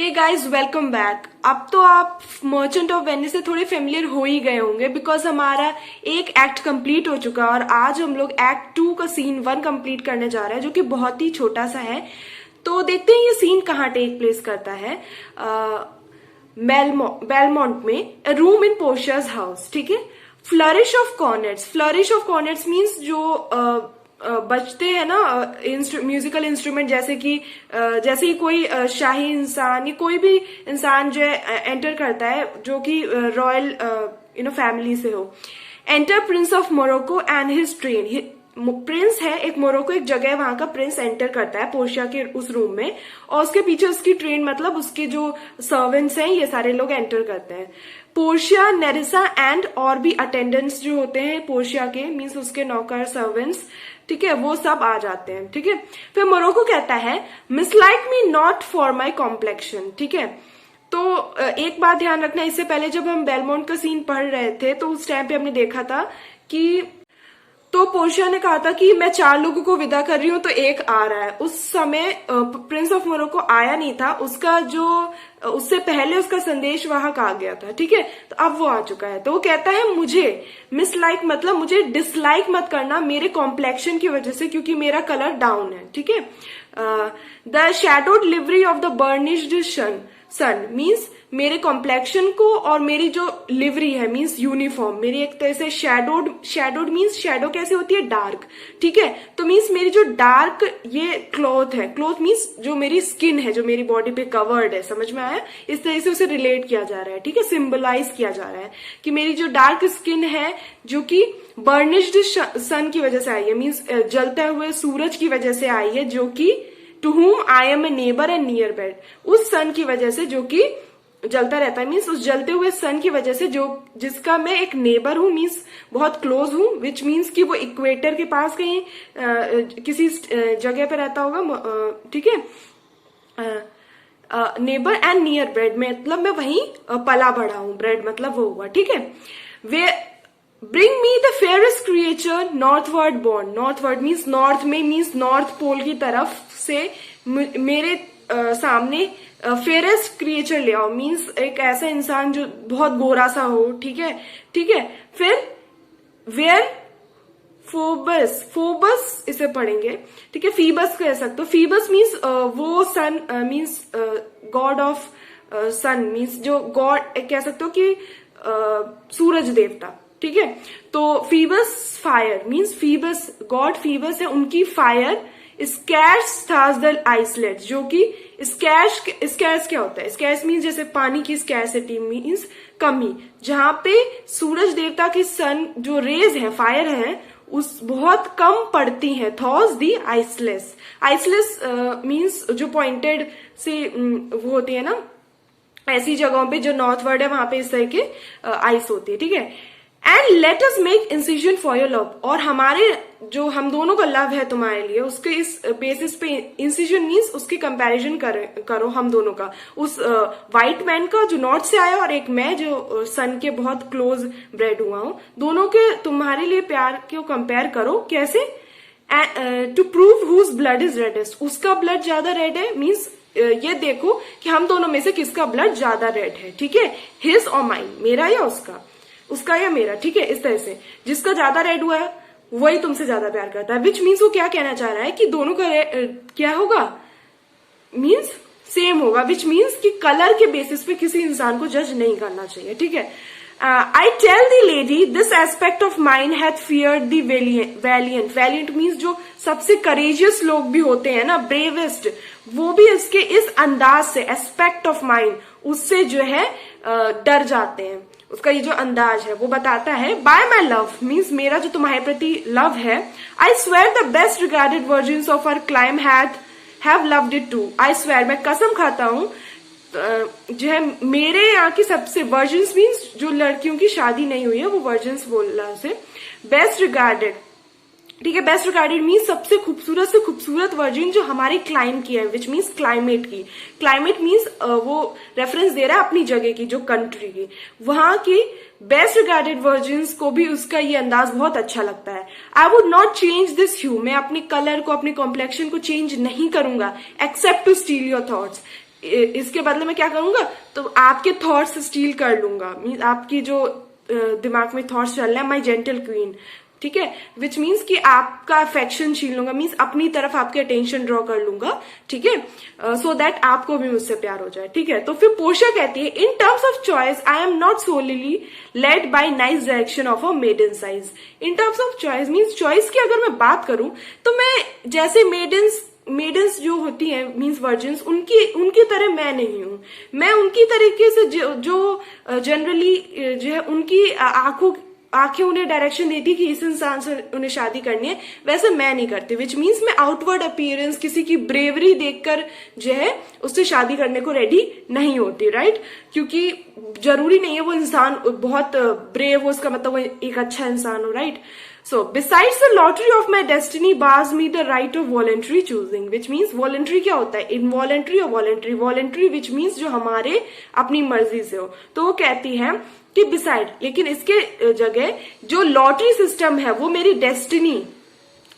Hey guys, welcome back. अब तो आप मर्चेंट ऑफ वेनिस से थोड़े फेमिलियर हो ही गए होंगे बिकॉज हमारा एक एक्ट कंप्लीट हो चुका है और आज हम लोग एक्ट 2 का सीन 1 कंप्लीट करने जा रहे हैं जो कि बहुत ही छोटा सा है। तो देखते हैं ये सीन कहाँ टेक प्लेस करता है। बेलमोंट में अ रूम इन पोर्शियाज हाउस। ठीक है। Flourish of cornets. Flourish of cornets means जो बजते हैं ना म्यूजिकल इंस्ट्रूमेंट, जैसे कि जैसे ही कोई शाही इंसान या कोई भी इंसान जो है एंटर करता है जो कि रॉयल फैमिली से हो। Enter Prince of Morocco and his train. Prince है एक मोरक्को, एक जगह है वहां का। प्रिंस एंटर करता है पोर्शिया के उस रूम में और उसके पीछे उसकी ट्रेन मतलब उसके जो सर्वेंट्स हैं ये सारे लोग एंटर करते हैं। पोर्शिया, नेरिसा एंड और भी अटेंडेंट्स जो होते हैं पोर्शिया के, मीन्स उसके नौकर सर्वेंट्स, ठीक है, वो सब आ जाते हैं। ठीक है। फिर मोरक्को कहता है mislike me not for my complexion. ठीक है। तो एक बात ध्यान रखना, इससे पहले जब हम बेलमोंट का सीन पढ़ रहे थे तो उस टाइम पे हमने देखा था कि तो पोर्शिया ने कहा था कि मैं 4 लोगों को विदा कर रही हूं तो एक आ रहा है। उस समय प्रिंस ऑफ मोरक्को आया नहीं था, उसका जो उससे पहले उसका संदेश वहां आ गया था। ठीक है। तो अब वो आ चुका है। तो वो कहता है मुझे मिसलाइक मतलब मुझे डिसलाइक मत करना मेरे कॉम्प्लेक्शन की वजह से, क्योंकि मेरा कलर डाउन है। ठीक है। The shadowed livery of the burnished sun means मेरे कॉम्प्लेक्शन को और मेरी जो लिवरी है मीन्स यूनिफॉर्म, मेरी एक तरह से शैडोड मीन्स शैडो कैसे होती है, डार्क। ठीक है। तो मीन्स मेरी जो डार्क ये क्लॉथ है, क्लॉथ मीन्स जो मेरी स्किन है जो मेरी बॉडी पे कवर्ड है, समझ में आया? इस तरह से उसे रिलेट किया जा रहा है। ठीक है। सिंबलाइज किया जा रहा है कि मेरी जो डार्क स्किन है जो कि बर्निश्ड सन की वजह से आई है, मीन्स जलते हुए सूरज की वजह से आई है, जो कि to whom I am a neighbour and near bed, उस सन की वजह से जो कि जलता रहता है, मीन्स उस जलते हुए सन की वजह से जो जिसका मैं एक नेबर हूं, मीन्स बहुत क्लोज हूं, विच मीन्स कि वो इक्वेटर के पास कहीं किसी जगह पे रहता होगा। ठीक है। नेबर एंड नियर ब्रेड में मतलब मैं वहीं पला बढ़ा हूं, ब्रेड मतलब वो हुआ। ठीक है। वे bring me the fairest creature northward born. Northward means north में, मीन्स नॉर्थ पोल की तरफ से मेरे सामने फेयरेस्ट क्रिएचर ले आओ, मीन्स एक ऐसा इंसान जो बहुत गोरा सा हो। ठीक है। ठीक है। फिर वेयर फोबस, फोबस इसे पढ़ेंगे। ठीक है। फीबस कह सकते हो। फीबस मीन्स वो sun means god of sun, means जो गॉड कह सकते हो कि सूरज देवता। ठीक है। तो Phoebus fire means Phoebus god Phoebus है, उनकी fire scarce thaws the icicles, जो कि स्कैर्स क्या होता है? स्कैर्स मीन्स जैसे पानी की स्कैरसिटी मीन्स कमी, जहां पे सूरज देवता की सन जो रेज है, फायर है, उस बहुत कम पड़ती है। थॉज दी आइसलेस। आइसलेस मीन्स जो पॉइंटेड से वो होती है ना ऐसी जगहों पे जो नॉर्थ वर्ड है वहां पे इस तरह के आइस होती है। ठीक है। And let us make incision for your love, और हमारे जो हम दोनों का लव है तुम्हारे लिए, उसके इस बेसिस पे इंसिजन मीन्स उसकी कंपैरिजन करो हम दोनों का, उस व्हाइट मैन का जो नॉर्थ से आया और एक मैं जो सन के बहुत क्लोज ब्रेड हुआ हूं, दोनों के तुम्हारे लिए प्यार को कंपेयर करो। कैसे? To prove whose blood is reddest, उसका ब्लड ज्यादा रेड है, मीन्स ये देखो कि हम दोनों में से किसका ब्लड ज्यादा रेड है। ठीक है। हिज और माइन, मेरा या उसका या मेरा। ठीक है। इस तरह से जिसका ज्यादा रेड हुआ है वही तुमसे ज्यादा प्यार करता है, विच मीन्स वो क्या कहना चाह रहा है कि दोनों का क्या होगा, मीन्स सेम होगा, विच मीन्स कि कलर के बेसिस पे किसी इंसान को जज नहीं करना चाहिए। ठीक है। I tell the lady this aspect of mind hath feared the valiant. Valiant means जो सबसे करेजियस लोग भी होते हैं ना, ब्रेवेस्ट, वो भी इसके इस अंदाज से एस्पेक्ट ऑफ माइंड उससे जो है डर जाते हैं। उसका ये जो अंदाज है वो बताता है बाय माई लव मीन्स मेरा जो तुम्हारे प्रति लव है। I swear the best regarded virgins of our clime have loved it too. I swear, मैं कसम खाता हूं जो है मेरे यहाँ की सबसे वर्जिन्स मीन्स जो लड़कियों की शादी नहीं हुई है वो वर्जिन्स बोलना से बेस्ट रिगार्डेड। ठीक है। बेस्ट रिगार्डेड मीन्स सबसे खूबसूरत से खूबसूरत वर्जिन जो हमारी क्लाइम की है, विच मीन्स क्लाइमेट की। क्लाइमेट मीन्स वो रेफरेंस दे रहा है अपनी जगह की, जो कंट्री की, वहां की बेस्ट रिगार्डेड वर्जिन्स को भी उसका ये अंदाज बहुत अच्छा लगता है। I would not change this hue, मैं अपने कलर को, अपने कॉम्प्लेक्शन को चेंज नहीं करूंगा, except to steal your thoughts, इसके बदले में क्या करूंगा, तो आपके थॉट्स स्टील कर लूंगा, मीन्स आपकी जो दिमाग में थॉट्स चल रहे हैं, माई जेंटल क्वीन, ठीक है, विच मीन्स कि आपका अफेक्शन छीन लूंगा, मीन्स अपनी तरफ आपके अटेंशन ड्रॉ कर लूंगा, ठीक है, सो दैट आपको भी मुझसे प्यार हो जाए, ठीक है। तो फिर पोर्शिया कहती है, in terms of choice I am not solely led by nice direction of a maiden size. In terms of choice means choice की अगर मैं बात करूं तो मैं जैसे मेडन्स जो होती हैं मीन्स वर्जिन्स, उनकी तरह मैं नहीं हूं। मैं उनकी तरीके से जो जनरली जो है उनकी आंखें उन्हें डायरेक्शन देती कि इस इंसान से उन्हें शादी करनी है, वैसे मैं नहीं करती, विच मीन्स मैं आउटवर्ड अपीयरेंस, किसी की ब्रेवरी देखकर जो है उससे शादी करने को रेडी नहीं होती, राइट। क्योंकि जरूरी नहीं है वो इंसान बहुत ब्रेव हो, उसका मतलब वो एक अच्छा इंसान हो, right. So, besides the lottery of my destiny bars me the right of voluntary choosing, which means voluntary क्या होता है, involuntary और voluntary, voluntary which means जो हमारे अपनी मर्जी से हो। तो वो कहती है कि beside, लेकिन इसके जगह जो लॉटरी सिस्टम है वो मेरी डेस्टिनी,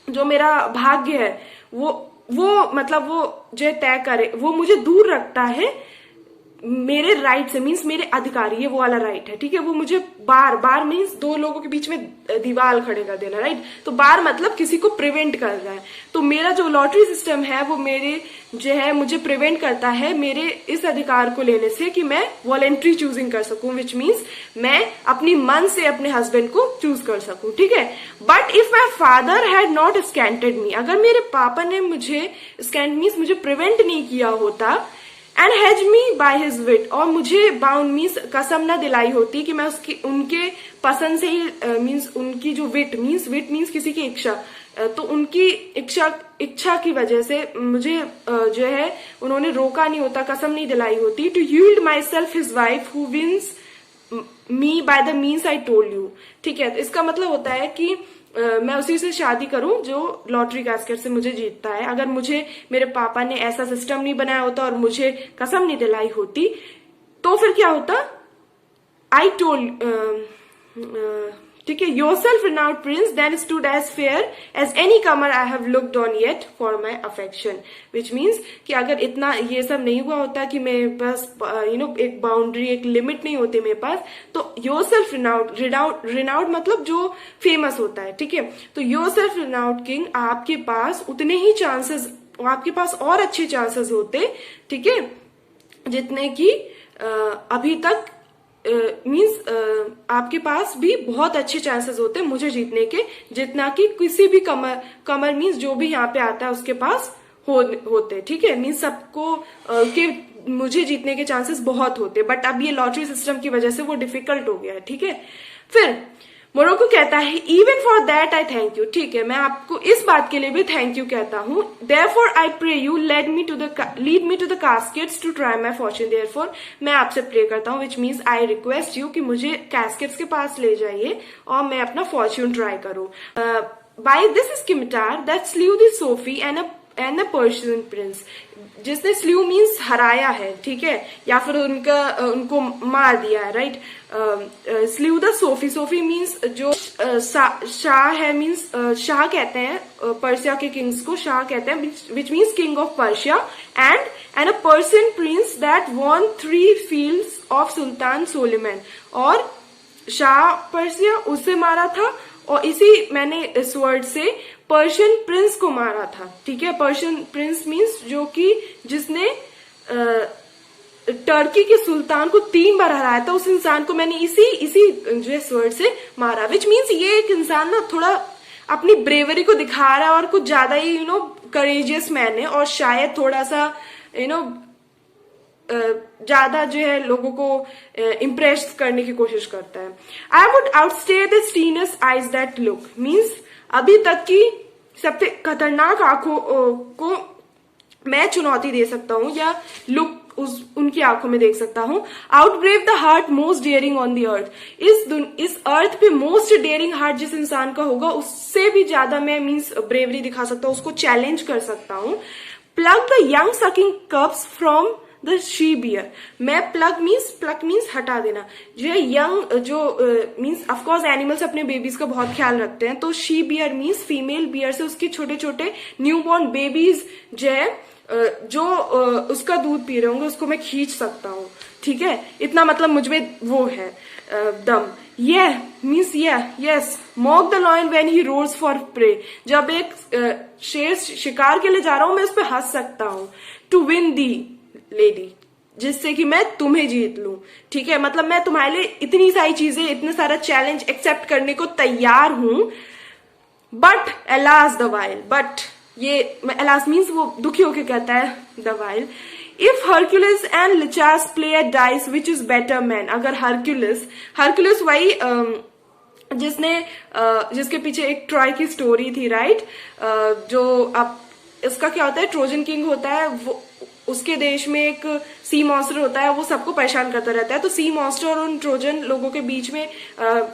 जो मेरा भाग्य है, वो मतलब वो जो तय करे, वो मुझे दूर रखता है मेरे राइट से, मीन्स मेरे अधिकारी, ये वो वाला राइट है, ठीक है। वो मुझे बार मीन्स दो लोगों के बीच में दीवार खड़े कर देना, राइट। तो बार मतलब किसी को प्रिवेंट कर रहा है। तो मेरा जो लॉटरी सिस्टम है वो मेरे जो है मुझे प्रिवेंट करता है मेरे इस अधिकार को लेने से कि मैं वॉलेंट्री चूजिंग कर सकूं, विच मीन्स मैं अपनी मन से अपने हस्बैंड को चूज कर सकूं, ठीक है। But if my father had not scanted me, अगर मेरे पापा ने मुझे स्कैंट मीन्स मुझे प्रिवेंट नहीं किया होता, एंड हैज मी बाय हिज विट, और मुझे बाउंड मीन्स कसम न दिलाई होती कि मैं उनके पसंद से ही मीन्स उनकी जो विट मीन्स किसी की इच्छा, तो उनकी इच्छा की वजह से मुझे जो है उन्होंने रोका नहीं होता, कसम नहीं दिलाई होती, to yield my self his wife who wins me by the means I told you, ठीक है। तो इसका मतलब होता है कि मैं उसी से शादी करूं जो लॉटरी कैस्केट से मुझे जीतता है। अगर मुझे मेरे पापा ने ऐसा सिस्टम नहीं बनाया होता और मुझे कसम नहीं दिलाई होती, तो फिर क्या होता, आई टोल्ड, ठीक है, your self renowned prince then stood as fair as any comer I have looked on yet for my affection, which means कि अगर इतना ये सब नहीं हुआ होता कि मेरे पास एक बाउंड्री, एक लिमिट नहीं होती मेरे पास, तो योर सेल्फ रिनाउड मतलब जो फेमस होता है, ठीक है। तो योर सेल्फ रिनाउड किंग, आपके पास उतने ही चांसेस, आपके पास और अच्छे चांसेस होते, ठीक है, जितने की अभी तक आपके पास भी बहुत अच्छे चांसेस होते हैं मुझे जीतने के, जितना कि किसी भी कमर मीन्स जो भी यहाँ पे आता है उसके पास होते, ठीक है। मीन्स सबको के मुझे जीतने के चांसेस बहुत होते, बट अब ये लॉटरी सिस्टम की वजह से वो डिफिकल्ट हो गया है, ठीक है। फिर मोरोको कहता है, even for that I thank you, ठीक है, मैं आपको इस बात के लिए भी थैंक यू कहता हूँ। Therefore I pray you lead me to the caskets to try my fortune, therefore मैं आपसे प्रे करता हूँ, which means I request you कि मुझे कैस्केट्स के पास ले जाइए और मैं अपना फॉर्च्यून ट्राई करूँ। By this scimitar that slew the Sophy and the Persian prince, जिसने स्लीव मीन्स हराया है, ठीक है, या फिर उनको मार दिया है, right. Sleeve the Sophie means जो शाह है, मीन्स शाह कहते हैं पर्शिया के किंग्स को, शाह कहते हैं, which means king of Persia, and a Persian prince that won 3 fields of sultan Solyman, और शाह पर्शिया उसे मारा था, और इसी मैंने इस वर्ड से पर्शियन प्रिंस को मारा था, ठीक है। पर्शियन प्रिंस मीन्स जो कि जिसने टर्की के सुल्तान को 3 बार हराया था, उस इंसान को मैंने इसी जो इस वर्ड से मारा, विच मीन्स ये एक इंसान ना थोड़ा अपनी ब्रेवरी को दिखा रहा है और कुछ ज्यादा ही करेजियस मैन है, और शायद थोड़ा सा ज्यादा जो है लोगों को इम्प्रेस करने की कोशिश करता है। I would outstare the sternest eyes that look, means अभी तक की सबसे खतरनाक आंखों को मैं चुनौती दे सकता हूँ, या लुक उनकी आंखों में देख सकता हूँ। Outbrave the heart most daring on the earth, इस अर्थ पे मोस्ट डेयरिंग हार्ट जिस इंसान का होगा उससे भी ज्यादा मैं मीन्स ब्रेवरी दिखा सकता हूँ, उसको चैलेंज कर सकता हूँ। Pluck the young sucking cubs from the she bear, मैं प्लग मीन्स हटा देना, जो है यंग जो मीन्स ऑफकोर्स एनिमल्स अपने बेबीज का बहुत ख्याल रखते हैं, तो she bear means female bear से उसके छोटे छोटे न्यूबॉर्न बेबीज जो है जो उसका दूध पी रहे होंगे उसको मैं खींच सकता हूँ, ठीक है, इतना मतलब मुझ में वो है दम। ये means yes, mock the lion when he roars for prey, जब एक शेर शिकार के लिए जा रहा हूं मैं उस पर हंस सकता हूँ। टू विन दी लेडी, जिससे कि मैं तुम्हें जीत लूं, ठीक है, मतलब मैं तुम्हारे लिए इतनी सारी चीजें, इतने सारा चैलेंज एक्सेप्ट करने को तैयार हूं। But alas the while, but ये एलास मीन्स वो दुखी होके कहता है the while, if Hercules and Lichas play a dice which is better man, अगर हरक्यूलिस वही जिसके पीछे एक ट्रॉय की स्टोरी थी, राइट, जो अब इसका क्या होता है, ट्रोजन किंग होता है, वो उसके देश में एक सी मॉन्स्टर होता है, वो सबको परेशान करता रहता है। तो सी मॉन्स्टर और उन ट्रोजन लोगों के बीच में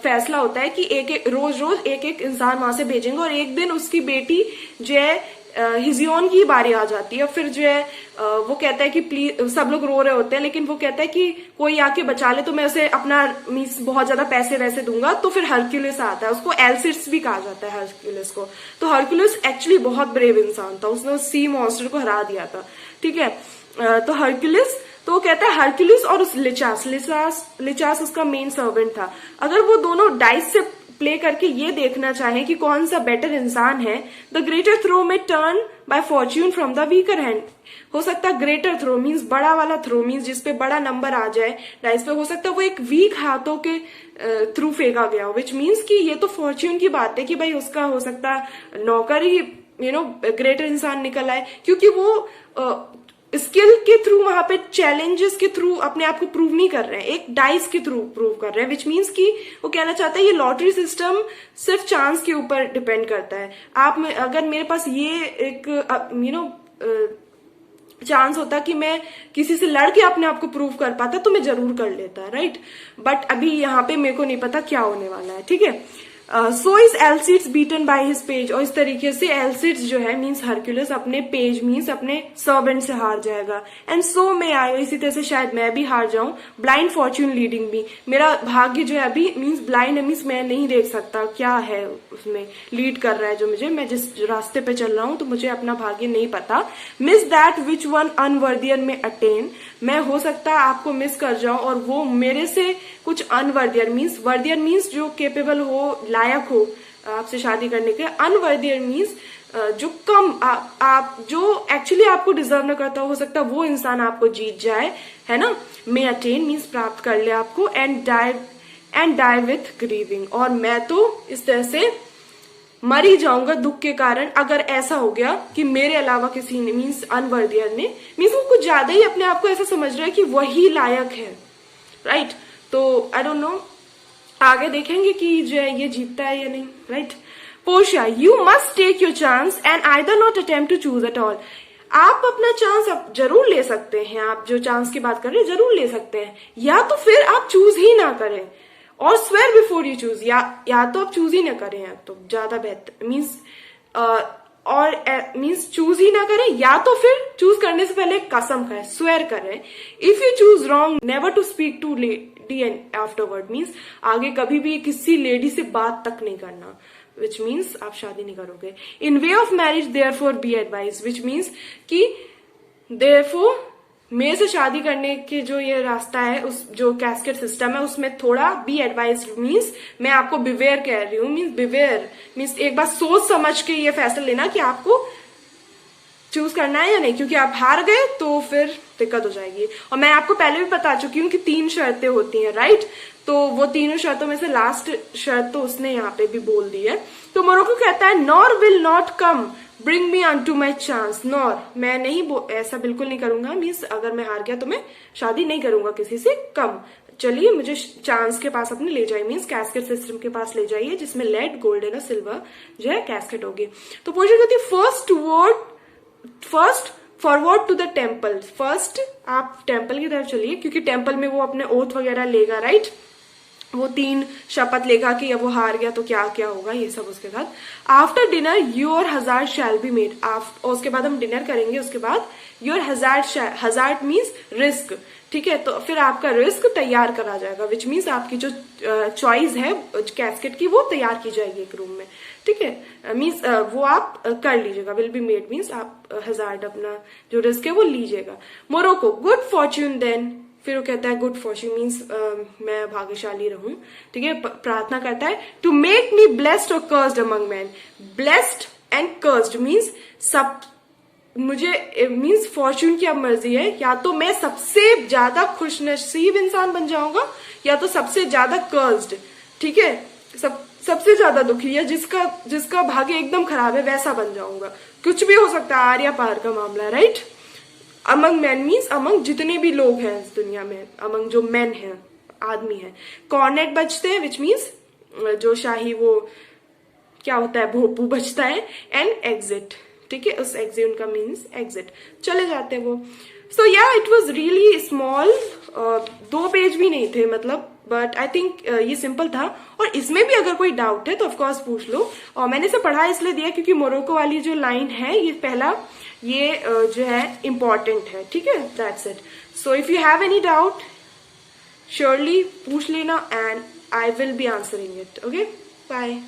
फैसला होता है कि रोज एक इंसान वहां से भेजेंगे, और एक दिन उसकी बेटी जो है हिजियोन की बारी आ जाती है। फिर जो है वो कहता है कि प्लीज, सब लोग रो रहे होते हैं, लेकिन वो कहता है कि कोई आके बचा ले तो मैं उसे अपना मीन्स बहुत ज्यादा पैसे वैसे दूंगा। तो फिर हरक्यूलिस आता है, उसको एल्सिड्स भी कहा जाता है हरक्यूलिस को। तो हरक्यूलिस एक्चुअली बहुत ब्रेव इंसान था, उसने उस सी मॉन्स्टर को हरा दिया था, ठीक है। तो हरक्यूलिस, तो वो कहता है हरक्यूलिस और उस लिचास उसका मेन सर्वेंट था, अगर वो दोनों डाइस से प्ले करके ये देखना चाहे कि कौन सा बेटर इंसान है, द ग्रेटर थ्रो में turn by Fortune from the weaker hand. हो सकता है ग्रेटर थ्रो मीन्स बड़ा वाला थ्रो, मीन्स जिसपे बड़ा नंबर आ जाए डाइस पे, हो सकता है वो एक वीक हाथों के थ्रू फेंका गया हो, विच मीन्स कि ये तो फॉर्च्यून की बात है कि भाई उसका हो सकता है नौकर ही ग्रेटर इंसान निकल आए, क्योंकि वो स्किल के थ्रू वहां पे चैलेंजेस के थ्रू अपने आप को प्रूव नहीं कर रहे हैं, एक डाइस के थ्रू प्रूव कर रहे हैं, विच मीन्स कि वो कहना चाहता है ये लॉटरी सिस्टम सिर्फ चांस के ऊपर डिपेंड करता है। आप अगर मेरे पास ये एक चांस होता कि मैं किसी से लड़के अपने आप को प्रूव कर पाता तो मैं जरूर कर लेता, राइट, बट अभी यहाँ पे मेरे को नहीं पता क्या होने वाला है, ठीक है। So is Alcides beaten by his page, और इस तरीके से एल्सिड्स जो है मीन्स हरक्यूलिस अपने पेज मीन्स अपने सर्वेंट से हार जाएगा। एंड सो मैं आई, इसी तरह से शायद मैं भी हार जाऊं। ब्लाइंड फॉर्च्यून लीडिंग मी, मेरा भाग्य जो है अभी मीन्स ब्लाइंड मीन्स मैं नहीं देख सकता क्या है उसमें लीड कर रहा है जो मुझे, मैं जिस रास्ते पे चल रहा हूं तो मुझे अपना भाग्य नहीं पता। मिस दैट विच वन अनवर्दियर में अटेन, मैं हो सकता है आपको मिस कर जाऊं और वो मेरे से कुछ अनवर्दियर मीन्स जो केपेबल हो, लायक हो आपसे शादी करने के। अनवर्दियर मीन्स जो कम आप जो एक्चुअली आपको डिजर्व न करता हो सकता है वो इंसान आपको जीत जाए, है ना। मे अटेन मीन्स प्राप्त कर ले आपको। एंड डाई विथ ग्रीविंग, और मैं तो इस तरह से मर ही जाऊंगा दुख के कारण अगर ऐसा हो गया कि मेरे अलावा किसी ने मीन्स अनवर्दियर ने मीन्स वो कुछ ज्यादा ही अपने आप को ऐसा समझ रहा है कि वही लायक है, राइट। तो आई डोंट नो, आगे देखेंगे कि जो है ये जीतता है या नहीं, right. Portia, you must take your chance and either not attempt to choose at all, आप अपना चांस आप जरूर ले सकते हैं, आप जो चांस की बात कर रहे हैं जरूर ले सकते हैं, या तो फिर आप चूज ही ना करें, और स्वेयर बिफोर यू चूज, या तो आप चूज ही ना करें, या तो ज्यादा बेहतर मीन्स और मीन्स चूज ही ना करें, या तो फिर चूज करने से पहले कसम खाएं, स्वेयर करें। If you choose wrong never to speak to lady and afterward, means आगे कभी भी किसी लेडी से बात तक नहीं करना, विच मीन्स आप शादी नहीं करोगे। In way of marriage therefore be advice, which means कि देयरफॉर मेरे से शादी करने के जो ये रास्ता है, उस जो कैस्केट सिस्टम है उसमें थोड़ा बी एडवाइस मीन्स मैं आपको बिवेयर कह रही हूँ, मीन्स बिवेयर मीन्स एक बार सोच समझ के ये फैसला लेना कि आपको चूज करना है या नहीं, क्योंकि आप हार गए तो फिर दिक्कत हो जाएगी। और मैं आपको पहले भी बता चुकी हूँ कि 3 शर्तें होती हैं, राइट। तो वो तीनों शर्तों में से लास्ट शर्त तो उसने यहाँ पे भी बोल दी है। तो मोरोको कहता है nor will not come bring me unto my chance, nor मैं नहीं ऐसा बिल्कुल नहीं करूंगा, मीन्स अगर मैं हार गया तो मैं शादी नहीं करूंगा किसी से, कम चलिए मुझे चांस के पास अपने ले जाइए, मीन्स कैस्केट सिस्टम के पास ले जाइए जिसमें लेड गोल्ड एंड सिल्वर जो है कैस्केट होगी। तो पोर्शिया कहती है first forward to the temple, first आप टेम्पल की तरफ चलिए क्योंकि टेम्पल में वो अपने ओथ वगैरह लेगा, राइट। वो 3 शपथ लेगा कि अब वो हार गया तो क्या क्या होगा, ये सब उसके साथ। After dinner your hazard shall be made, उसके बाद हम डिनर करेंगे, उसके बाद योर हजार्ड मीन्स रिस्क, ठीक है, तो फिर आपका रिस्क तैयार करा जाएगा, विच मीन्स आपकी जो चॉइस है कैस्केट की वो तैयार की जाएगी एक रूम में, ठीक है, मीन्स वो आप कर लीजिएगा। विल बी मेड मीन्स आप हजार्ड अपना जो रिस्क है वो लीजिएगा। मोरोको गुड फॉर्च्यून देन, फिर वो कहता है गुड फॉर्च्यून मीन्स मैं भाग्यशाली रहूं, ठीक है, प्रार्थना करता है टू मेक मी ब्लेस्ड और cursed among man. Blessed and cursed means सब मुझे मीन्स फॉर्च्यून की अब मर्जी है, या तो मैं सबसे ज्यादा खुशनसीब इंसान बन जाऊंगा या तो सबसे ज्यादा कर्स्ड, ठीक है, सबसे ज्यादा दुखी या जिसका भाग्य एकदम खराब है वैसा बन जाऊंगा, कुछ भी हो सकता है, आर या पार का मामला, right. Among man means among जितने भी लोग हैं इस दुनिया में, अमंग जो मैन हैं, आदमी है। कॉर्नेट बजते हैं विच मीन्स जो शाही वो क्या होता है, भोपू बजता है। एंड एग्जिट, ठीक है, उस एग्जिट उनका मीन्स एग्जिट, चले जाते हैं वो। सो या it was really small, 2 page भी नहीं थे मतलब, बट आई थिंक ये सिंपल था। और इसमें भी अगर कोई डाउट है तो ऑफकोर्स पूछ लो। और मैंने इसे पढ़ा इसलिए दिया क्योंकि मोरक्को वाली जो लाइन है ये पहला ये जो है इम्पॉर्टेंट है, ठीक है, that's it. So if you have any doubt surely पूछ लेना and I will be answering it. Okay, bye.